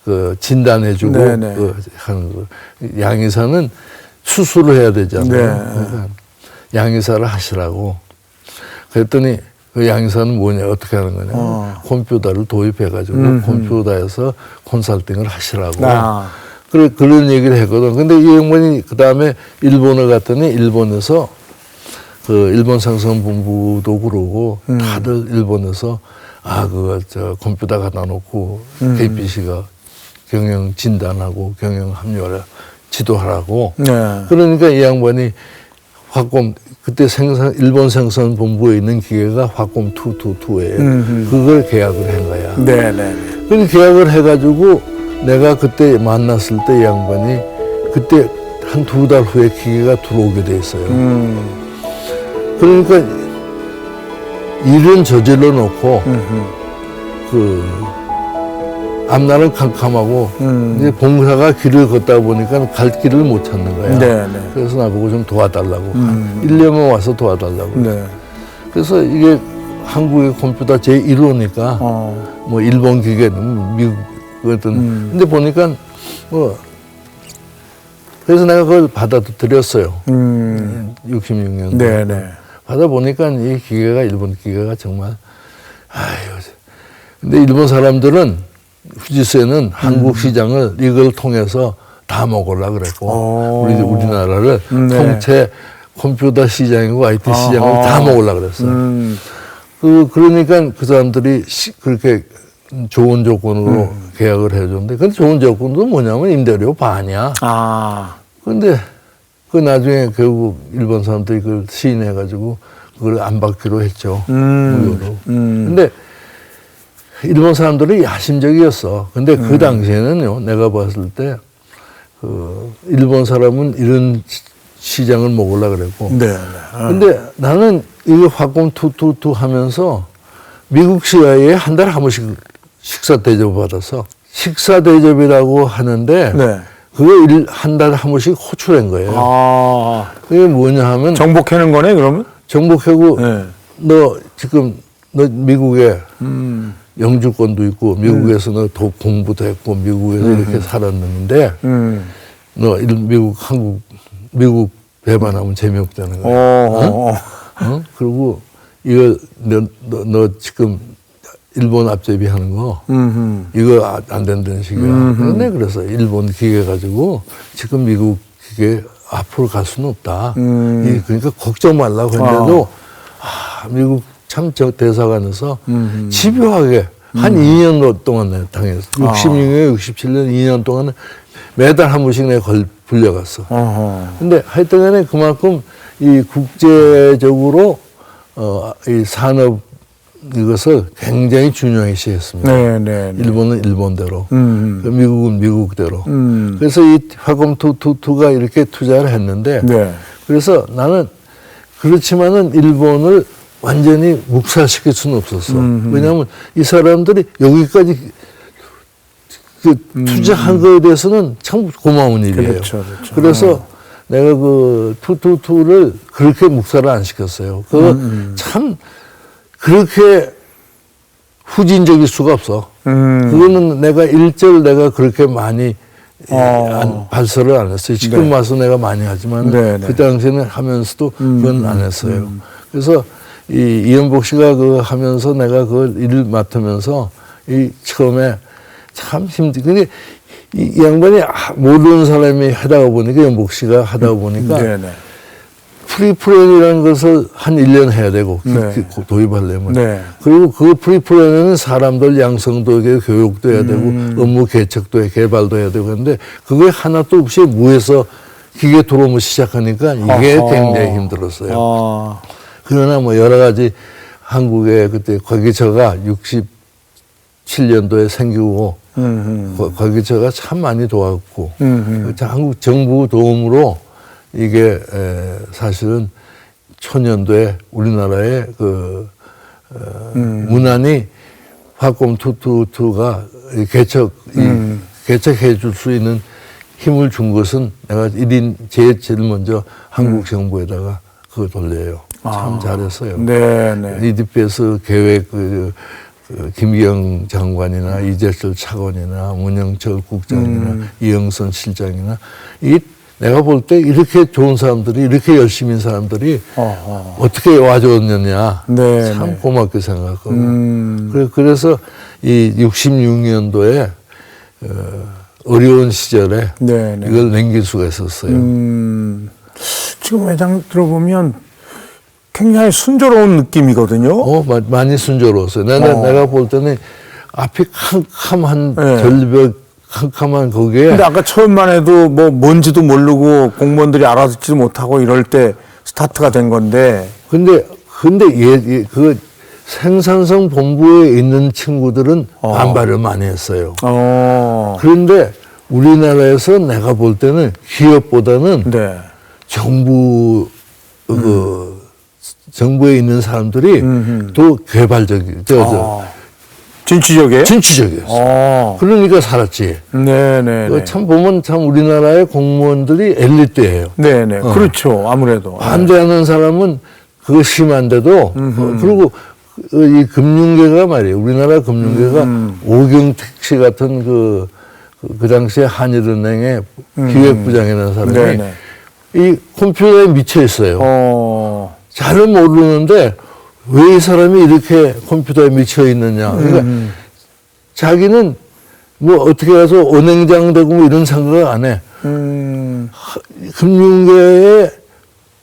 그 진단해주고 네네. 하는 거. 양의사는 수술을 해야 되잖아요. 네. 그러니까 양의사를 하시라고. 그랬더니 그 양의사는 뭐냐 어떻게 하는 거냐 컴퓨터를 도입해가지고 컴퓨터에서 컨설팅을 하시라고. 그런 얘기를 했거든. 근데 이 양반이 그 다음에 일본을 갔더니 일본에서 그 일본 생산본부도 그러고 다들 일본에서 그거 저 컴퓨터 갖다 놓고 KBC가 경영 진단하고 경영 합류를 지도하라고. 네. 그러니까 이 양반이 화콤 그때 일본 생산본부에 있는 기계가 화콤 222예요. 그걸 계약을 한 거야. 네네. 그 계약을 해가지고 내가 그때 만났을 때 이 양반이 그때 한 2달 후에 기계가 들어오게 돼 있어요. 그러니까 일은 저질러 놓고 그 앞날은 캄캄하고 이제 봉사가 길을 걷다 보니까 갈 길을 못 찾는 거야. 네네. 그래서 나보고 좀 도와달라고. 1년만 와서 도와달라고. 네. 그래서 이게 한국의 컴퓨터 제1호니까 뭐 일본 기계는 미국 그랬던 근데 보니까 뭐 그래서 내가 그걸 받아들였어요. 66년도에. 네네. 받아보니까 이 기계가 일본 기계가 정말 근데 일본 사람들은 후지스에는 한국 시장을 이걸 통해서 다 먹으려고 그랬고 우리나라를 네. 통째 컴퓨터 시장이고 IT 시장을 다 먹으려고 그랬어요. 그러니까 그 사람들이 그렇게 좋은 조건으로 계약을 해줬는데 근데 좋은 조건도 뭐냐면 임대료 반이야. 근데 그 나중에 결국 일본 사람들이 그걸 시인해가지고 그걸 안 받기로 했죠. 무료로. 근데 일본 사람들이 야심적이었어. 근데 그 당시에는요, 내가 봤을 때, 일본 사람은 이런 시장을 먹으려고 그랬고. 네. 근데 나는 이거 화콤 222 하면서 미국 CIA에 한 달에 한 번씩 식사 대접을 받아서 식사 대접이라고 하는데 네. 그거 한 달에 한 번씩 호출한 거예요. 그게 뭐냐 하면 정복하는 거네, 그러면? 정복하고 네. 너 미국에 영주권도 있고 미국에서 너 공부도 했고 미국에서 이렇게 살았는데 너 미국 배반하면 재미없다는 거야. 그리고 이거 너 지금 일본 앞제비 하는 거 이거 안 된다는 식이야. 근데 그래서 일본 기계 가지고 지금 미국 기계 앞으로 갈 수는 없다. 그러니까 걱정 말라고 했는데도 미국 참 저 대사관에서 집요하게 한 2년 동안 내가 당했어. 66년, 67년 2년 동안 매달 한 번씩 내가 불려갔어. 근데 하여튼 간에 그만큼 이 국제적으로 이 산업 이것을 굉장히 중요히 시했습니다. 네. 일본은 일본대로, 미국은 미국대로. 그래서 이 화콤 222가 이렇게 투자를 했는데, 네. 그래서 나는 그렇지만은 일본을 완전히 묵살시킬 수는 없었어. 왜냐하면 이 사람들이 여기까지 투자한 거에 대해서는 참 고마운 일이에요. 그렇죠. 그래서 내가 그 222를 그렇게 묵살을 안 시켰어요. 참 그렇게 후진적일 수가 없어. 그거는 내가 내가 그렇게 많이 발설을 안 했어요. 지금 와서 내가 많이 하지만 그 당시에는 하면서도 그건 안 했어요. 그래서 이은복 씨가 하면서 내가 그걸 일을 맡으면서 처음에 참 근데 이 양반이 모르는 사람이 하다가 보니까 이은복 씨가 하다가 보니까 프리프랜이라는 것을 한 1년 해야 되고 도입하려면 그리고 그 프리프랜은 사람들 양성도 해야 되고 교육도 해야 되고 업무 개척도 해야 개발도 해야 되고 그런데 그게 하나도 없이 무에서 기계 들어오면 시작하니까 이게 굉장히 힘들었어요. 그러나 뭐 여러 가지 한국에 그때 과기처가 67년도에 생기고 과기처가 참 많이 도왔고 한국 정부 도움으로 이게 사실은 초년도에 우리나라의 문안이 화kom 투투투가 개척해 줄 수 있는 힘을 준 것은 내가 제일 먼저 한국 정부에다가 그거 돌려요. 참 잘했어요. 네네. EDPS 계획 김기영 장관이나 이재철 차관이나 문영철 국장이나 이영선 실장이나 내가 볼 때 이렇게 좋은 사람들이 이렇게 열심인 사람들이 어떻게 와줬느냐 네, 참 네. 고맙게 생각하고 그래서 이 66년도에 어려운 시절에 네, 네. 이걸 남길 수가 있었어요. 지금 회장 들어보면 굉장히 순조로운 느낌이거든요. 많이 순조로웠어요. 내가 볼 때는 앞이 캄캄한 네. 절벽 캄캄한 거기에 근데 아까 처음만 해도 뭐 뭔지도 모르고 공무원들이 알아듣지도 못하고 이럴 때 스타트가 된 건데. 근데 그 생산성 본부에 있는 친구들은 반발을 많이 했어요. 그런데 우리나라에서 내가 볼 때는 기업보다는 네. 정부에 있는 사람들이 더 진취적이에요? 진취적이었어. 그러니까 살았지. 네네. 참 보면 참 우리나라의 공무원들이 엘리트예요. 네네. 그렇죠. 아무래도. 반대하는 사람은 그거 심한데도 그리고 이 금융계가 말이에요. 우리나라 금융계가 오경택 씨 같은 그 당시에 한일은행의 기획부장이라는 사람이 네네. 이 컴퓨터에 미쳐 있어요. 잘은 모르는데 왜 이 사람이 이렇게 컴퓨터에 미쳐 있느냐. 그러니까 자기는 뭐 어떻게 해서 은행장 되고 뭐 이런 생각을 안 해. 금융계의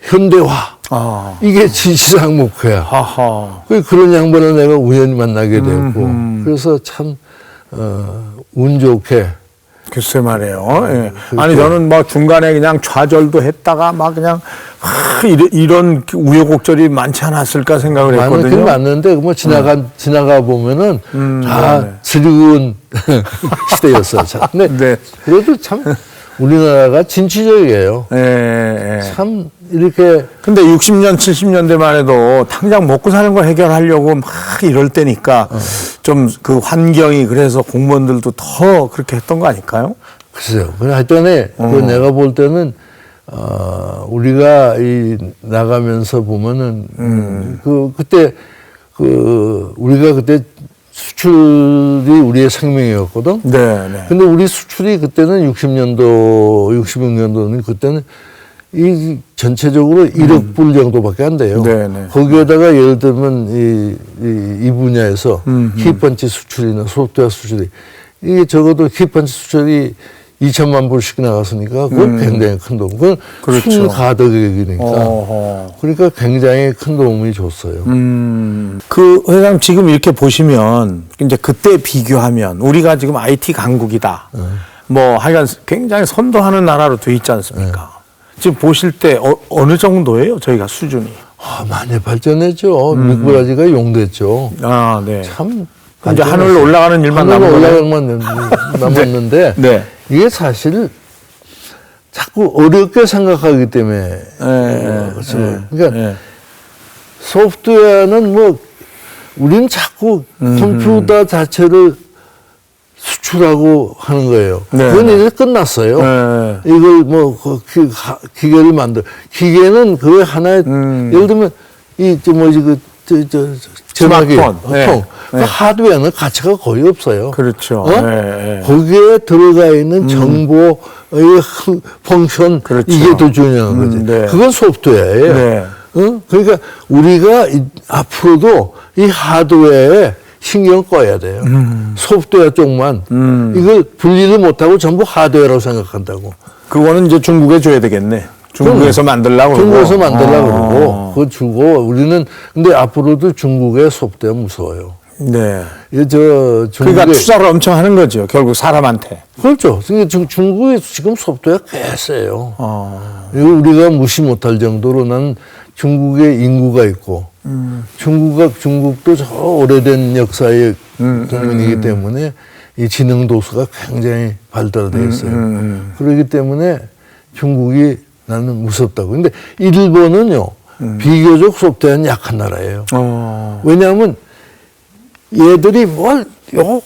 현대화. 이게 지시상 목표야. 그런 양반을 내가 우연히 만나게 되었고. 그래서 참, 운 좋게. 글쎄 말이에요. 예. 아니 저는 뭐 중간에 그냥 좌절도 했다가 막 그냥 이런 우여곡절이 많지 않았을까 생각을 했거든요. 많긴 맞는데 뭐 지나가 보면은 다 즐거운 시대였어요. 근데 네. 그래도 참 우리나라가 진취적이에요. 참 이렇게. 근데 60년, 70년대만 해도 당장 먹고 사는 걸 해결하려고 막 이럴 때니까 좀 그 환경이 그래서 공무원들도 더 그렇게 했던 거 아닐까요? 글쎄요. 하여튼에 내가 볼 때는 우리가 나가면서 보면은 그때 우리가 그때 수출이 우리의 생명이었거든. 네. 근데 우리 수출이 그때는 66년도는 그때는 이 전체적으로 1억 불 정도밖에 안 돼요. 네네. 거기에다가 예를 들면 이 분야에서 키펀치 수출이나 소프트웨어 수출이 이게 적어도 키펀치 수출이 2천만 불씩 나갔으니까 그건 굉장히 큰 도움. 그건 그렇죠. 순가덕액이니까. 그러니까 굉장히 큰 도움이 줬어요. 그 회장 지금 이렇게 보시면 이제 그때 비교하면 우리가 지금 IT 강국이다. 뭐 하여간 굉장히 선도하는 나라로 돼 있지 않습니까? 지금 보실 때 어느 정도예요? 저희가 수준이. 많이 발전했죠. 미꾸라지가 용됐죠. 네. 참. 이제 하늘로 올라가는 일만 남았는데 네. 이게 사실 자꾸 어렵게 생각하기 때문에 그러니까 소프트웨어는 뭐 우리는 자꾸 컴퓨터 자체를 수출하고 하는 거예요. 그건 이제 끝났어요. 이걸 뭐 기계를 기계는 그 하나의 예를 들면 전화기 통. 그 하드웨어는 가치가 거의 없어요. 그렇죠. 거기에 들어가 있는 정보의 펑션 그렇죠. 이게 더 중요한 거지. 그건 소프트웨어예요. 그러니까 우리가 앞으로도 이 하드웨어에 신경 꺼야 돼요. 소프트웨어 쪽만 이걸 분리를 못하고 전부 하드웨어라고 생각한다고. 그거는 이제 중국에 줘야 되겠네. 중국에서 만들려고 그러고. 중국에서 만들려고 그러고 그거 주고 우리는 근데 앞으로도 중국의 소프트웨어 무서워요. 네. 그러니까 투자를 엄청 하는 거죠. 결국 사람한테. 그렇죠. 중국이 지금 소프트웨어 꽤 세요. 이거 우리가 무시 못할 정도로 난 중국의 인구가 있고 중국도 저 오래된 역사의 국민이기 때문에 이 지능 도수가 굉장히 발달되어 있어요. 그렇기 때문에 중국이 나는 무섭다고. 근데 일본은요, 비교적 소프트웨어는 약한 나라예요. 왜냐하면 얘들이 요거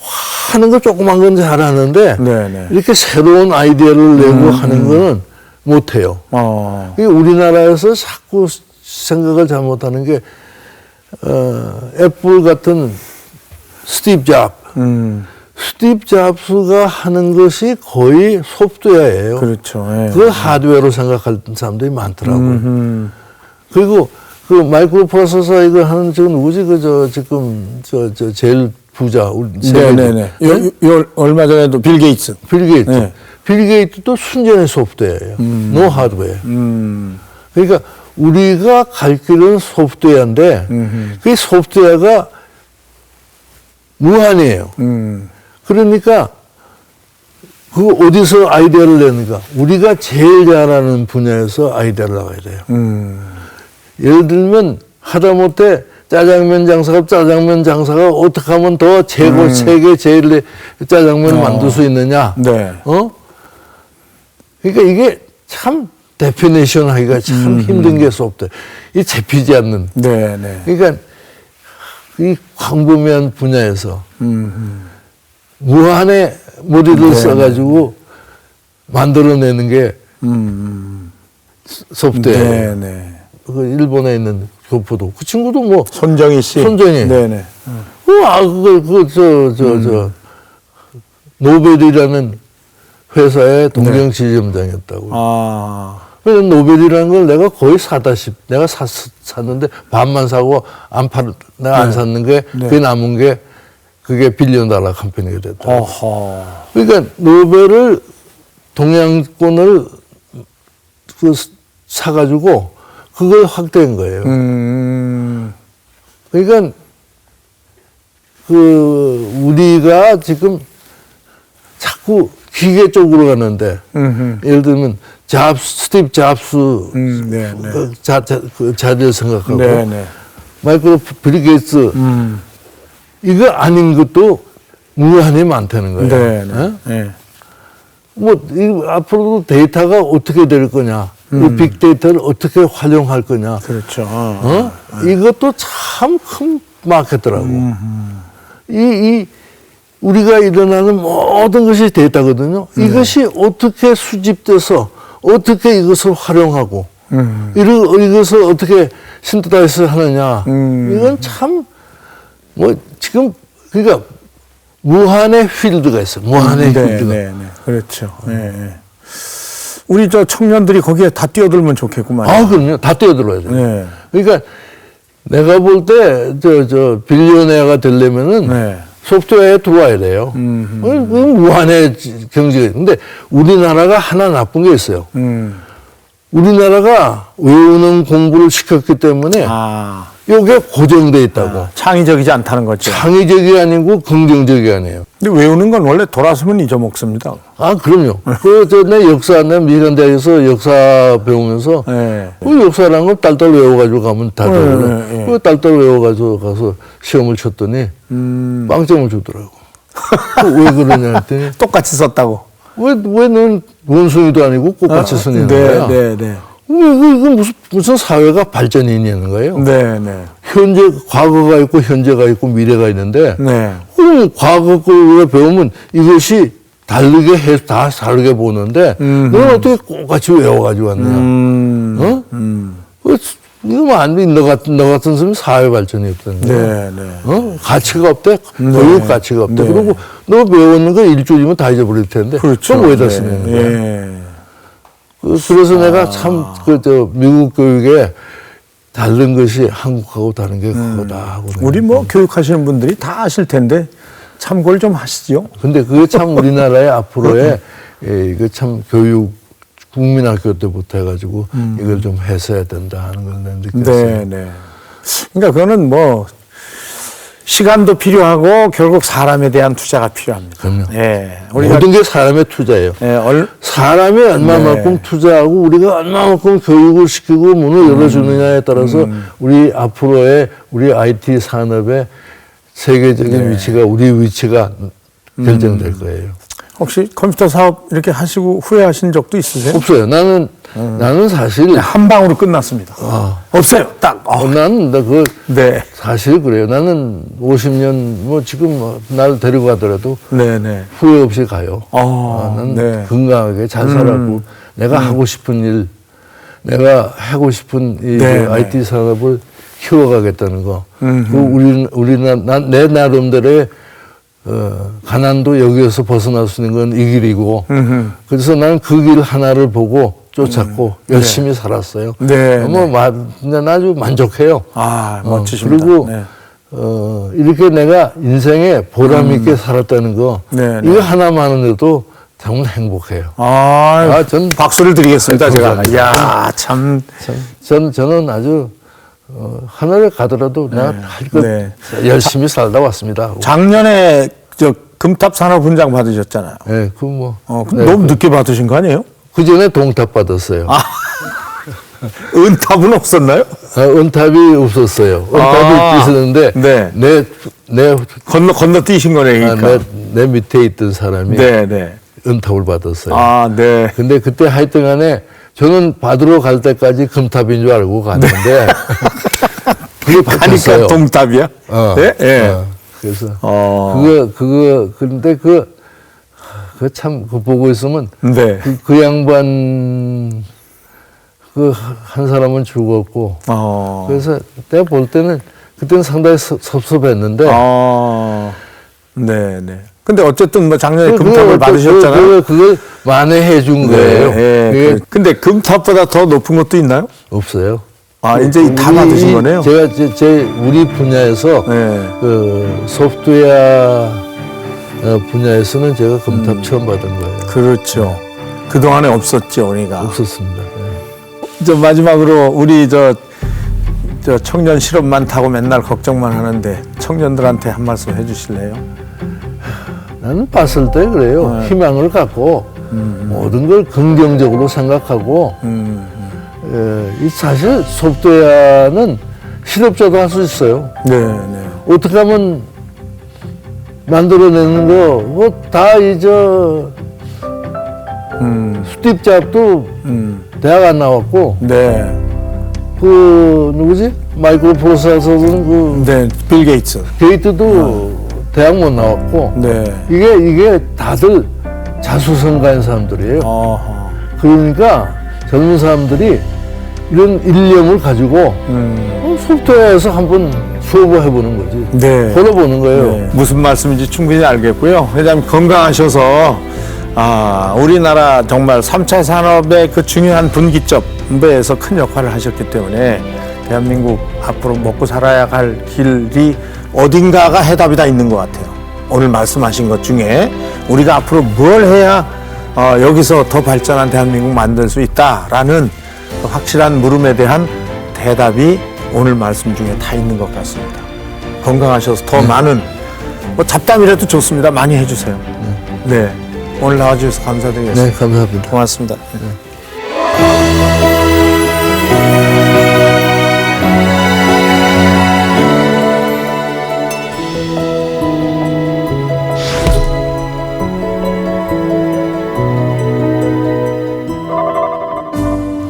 하는 거 조그만 건 잘하는데 네네. 이렇게 새로운 아이디어를 내고 하는 거는 못해요. 우리나라에서 자꾸 생각을 잘못하는 게 애플 같은 스티브 잡. 스티브 잡스가 하는 것이 거의 소프트웨어예요. 그렇죠. 예. 그걸 하드웨어로 생각하는 사람들이 많더라고요. 그리고 그 마이크로 프로세서 이거 하는 지금 누구지? 지금 제일 부자 우리 네네네. 얼마 전에도 빌 게이츠. 빌 게이츠. 네. 빌 게이츠도 순전히 소프트웨어예요. 노 하드웨어. 그러니까 우리가 갈 길은 소프트웨어인데 그 소프트웨어가 무한이에요. 그러니까 그 어디서 아이디어를 내는가? 우리가 제일 잘하는 분야에서 아이디어를 나가야 돼요. 예를 들면 하다못해 짜장면 장사가 어떻게 하면 더 최고 세계 제일 짜장면을 만들 수 있느냐? 네. 그러니까 이게 참 데피니션 하기가 참 힘든 게 소프트웨어. 이 잡히지 않는. 네네. 그러니까 이 광범위한 분야에서 무한의 머리를 써가지고 만들어내는 게 소프트웨어예요. 네네. 그 일본에 있는 교포도 그 친구도 뭐 손정희 씨. 손정희. 네네. 노벨이라는 회사의 동경 지점장이었다고. 그래서 노벨이라는 걸 내가 거의 내가 샀는데 반만 사고 내가 안 샀는 게 그게 남은 게 그게 빌리언 달러 컴퍼니가 됐다. 그러니까 노벨을 동양권을 사가지고 그걸 확대한 거예요. 그러니까 우리가 지금 자꾸 기계 쪽으로 가는데 예를 들면 스티브 잡스 자리를 생각하고 마이크로 빌 게이츠 이거 아닌 것도 무한히 많다는 거예요. 앞으로도 데이터가 어떻게 될 거냐, 이 빅데이터를 어떻게 활용할 거냐. 그렇죠. 이것도 참 큰 마켓더라고. 우리가 일어나는 모든 것이 데이터거든요. 이것이 어떻게 수집돼서 어떻게 이것을 활용하고 이것을 어떻게 신테사이즈 하느냐. 이건 참 지금 그러니까 무한의 필드가 있어요. 무한의 필드가. 그렇죠. 우리 청년들이 거기에 다 뛰어들면 좋겠구만. 그럼요. 다 뛰어들어야 돼요. 그러니까 내가 볼 때 빌리언웨어가 되려면은 소프트웨어에 들어와야 돼요. 무한의 경제가. 근데 우리나라가 하나 나쁜 게 있어요. 우리나라가 외우는 공부를 시켰기 때문에 이게 고정돼 있다고. 창의적이지 않다는 거죠. 창의적이 아니고 긍정적이 아니에요. 근데 외우는 건 원래 돌아서면 잊어먹습니다. 그럼요. 내 미간대학에서 역사 배우면서 그 역사라는 걸 딸딸 외워가지고 가면 다 되거든요. 그 딸딸 외워가지고 가서 시험을 쳤더니 빵점을 주더라고. 왜 그러냐 했더니 똑같이 썼다고. 왜 넌 원숭이도 아니고 꽃같이 쓰냐는 거야. 이거 무슨 사회가 발전이 있냐는 거예요. 과거가 있고 현재가 있고 미래가 있는데 그럼 과거 걸 우리가 배우면 이것이 다 다르게 보는데 너는 어떻게 똑같이 외워가지고 왔느냐. 이거 안 돼. 너 같은 사람은 사회 발전이 없다는 거야. 가치가 없대. 교육 가치가 없대. 그리고 너 배웠는 거 일주일이면 다 잊어버릴 텐데. 그렇죠. 또 왜다 쓰는 거야. 그래서 내가 참 미국 교육에 다른 것이 한국하고 다른 게 그거다 하고. 우리 교육하시는 분들이 다 아실 텐데 참고를 좀 하시죠. 근데 그게 참 우리나라의 앞으로의 이거 참 교육 국민학교 때부터 해가지고 이걸 좀 했어야 된다 하는 걸 느꼈어요. 그러니까 그거는 시간도 필요하고 결국 사람에 대한 투자가 필요합니다. 그럼요. 우리가 모든 게 사람의 투자예요. 사람이 얼마만큼 투자하고 우리가 얼마만큼 교육을 시키고 문을 열어주느냐에 따라서 우리 앞으로의 우리 IT 산업의 세계적인 위치가 우리 위치가 결정될 거예요. 혹시 컴퓨터 사업 이렇게 하시고 후회하신 적도 있으세요? 없어요. 나는 사실 그냥 한 방으로 끝났습니다. 없어요. 딱. 나는 그 네. 사실 그래요. 나는 50년 뭐 지금 날 데리고 가더라도 네네. 후회 없이 가요. 나는 네. 건강하게 잘 살았고 내가 하고 싶은 일, 내가 하고 싶은 이 네, 그 IT 산업을 키워가겠다는 거. 내 나름대로의 가난도 여기에서 벗어날 수 있는 건 이 길이고. 그래서 나는 그 길 하나를 보고 쫓았고 열심히 살았어요. 네. 난 아주 만족해요. 멋지십니다. 그리고 네. 이렇게 내가 인생에 보람 있게 살았다는 거, 네, 이거 하나만으로도 정말 행복해요. 전 박수를 드리겠습니다. 제가. 감사합니다. 야, 참. 저는 아주 하늘에 가더라도 내가 할 것 열심히 살다 왔습니다. 작년에 저 금탑 산업훈장 받으셨잖아요. 네, 너무 늦게 받으신 거 아니에요? 그 전에 동탑 받았어요. 은탑은 없었나요? 은탑이 없었어요. 은탑이 있었는데 네. 내 건너뛰신 거네, 그러니까. 내 밑에 있던 사람이 네. 은탑을 받았어요. 네. 근데 그때 하여튼간에 저는 받으러 갈 때까지 금탑인 줄 알고 갔는데 그게 바뀌었어요. 가니까 동탑이야? 네? 네. 그래서 근데 참 보고 있으면 네. 그 양반 한 사람은 죽었고 그래서 내가 볼 때는 그때는 상당히 섭섭했는데 네네. 근데 어쨌든 뭐 작년에 금탑을 받으셨잖아요. 그걸 만회해 준 거예요. 네. 근데 금탑보다 더 높은 것도 있나요? 없어요. 이제 다 받으신 거네요. 제가 우리 분야에서 그 소프트웨어 분야에서는 제가 금탑 처음 받은 거예요. 그렇죠. 그동안에 없었죠, 우리가. 없었습니다. 마지막으로 우리 저 청년 실업 많다고 맨날 걱정만 하는데 청년들한테 한 말씀 해주실래요? 나는 봤을 때 그래요. 희망을 갖고 모든 걸 긍정적으로 생각하고 사실 소프트웨어는 실업자도 할 수 있어요. 네. 어떻게 하면 만들어내는 거 다 스티브 잡도 대학 안 나왔고 누구지? 마이크로 프로세서는 빌 게이츠. 게이트도 대학 못 나왔고 이게 다들 자수성가한 사람들이에요. 그러니까 젊은 사람들이 이런 일념을 가지고 소프트웨어에서 한번 수업을 해보는 거지. 걸어보는 거예요. 무슨 말씀인지 충분히 알겠고요. 회장님 건강하셔서 우리나라 정말 3차 산업의 그 중요한 분기점에서 큰 역할을 하셨기 때문에 대한민국 앞으로 먹고 살아야 할 길이 어딘가가 해답이 다 있는 것 같아요. 오늘 말씀하신 것 중에 우리가 앞으로 뭘 해야 여기서 더 발전한 대한민국 만들 수 있다라는 확실한 물음에 대한 대답이 오늘 말씀 중에 다 있는 것 같습니다. 건강하셔서 더 많은 잡담이라도 좋습니다. 많이 해주세요. 네. 오늘 나와주셔서 감사드리겠습니다. 네, 감사합니다. 고맙습니다.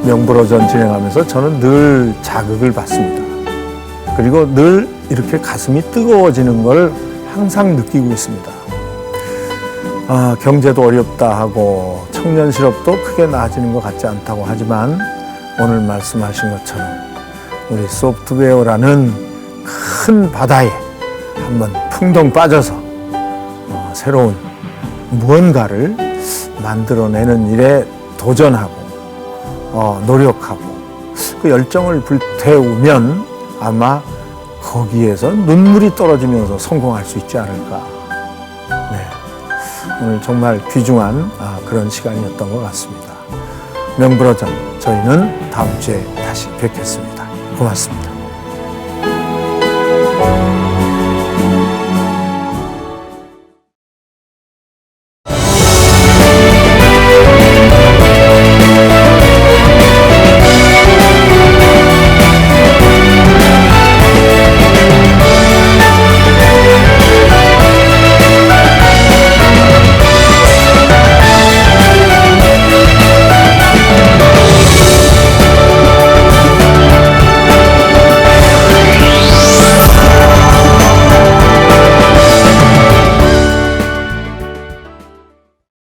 명불허전 진행하면서 저는 늘 자극을 받습니다. 그리고 늘 이렇게 가슴이 뜨거워지는 걸 항상 느끼고 있습니다. 경제도 어렵다 하고 청년 실업도 크게 나아지는 것 같지 않다고 하지만 오늘 말씀하신 것처럼 우리 소프트웨어라는 큰 바다에 한번 풍덩 빠져서 새로운 무언가를 만들어내는 일에 도전하고 노력하고 그 열정을 불태우면 아마 거기에서 눈물이 떨어지면서 성공할 수 있지 않을까. 오늘 정말 귀중한 그런 시간이었던 것 같습니다. 명불허전 저희는 다음 주에 다시 뵙겠습니다. 고맙습니다.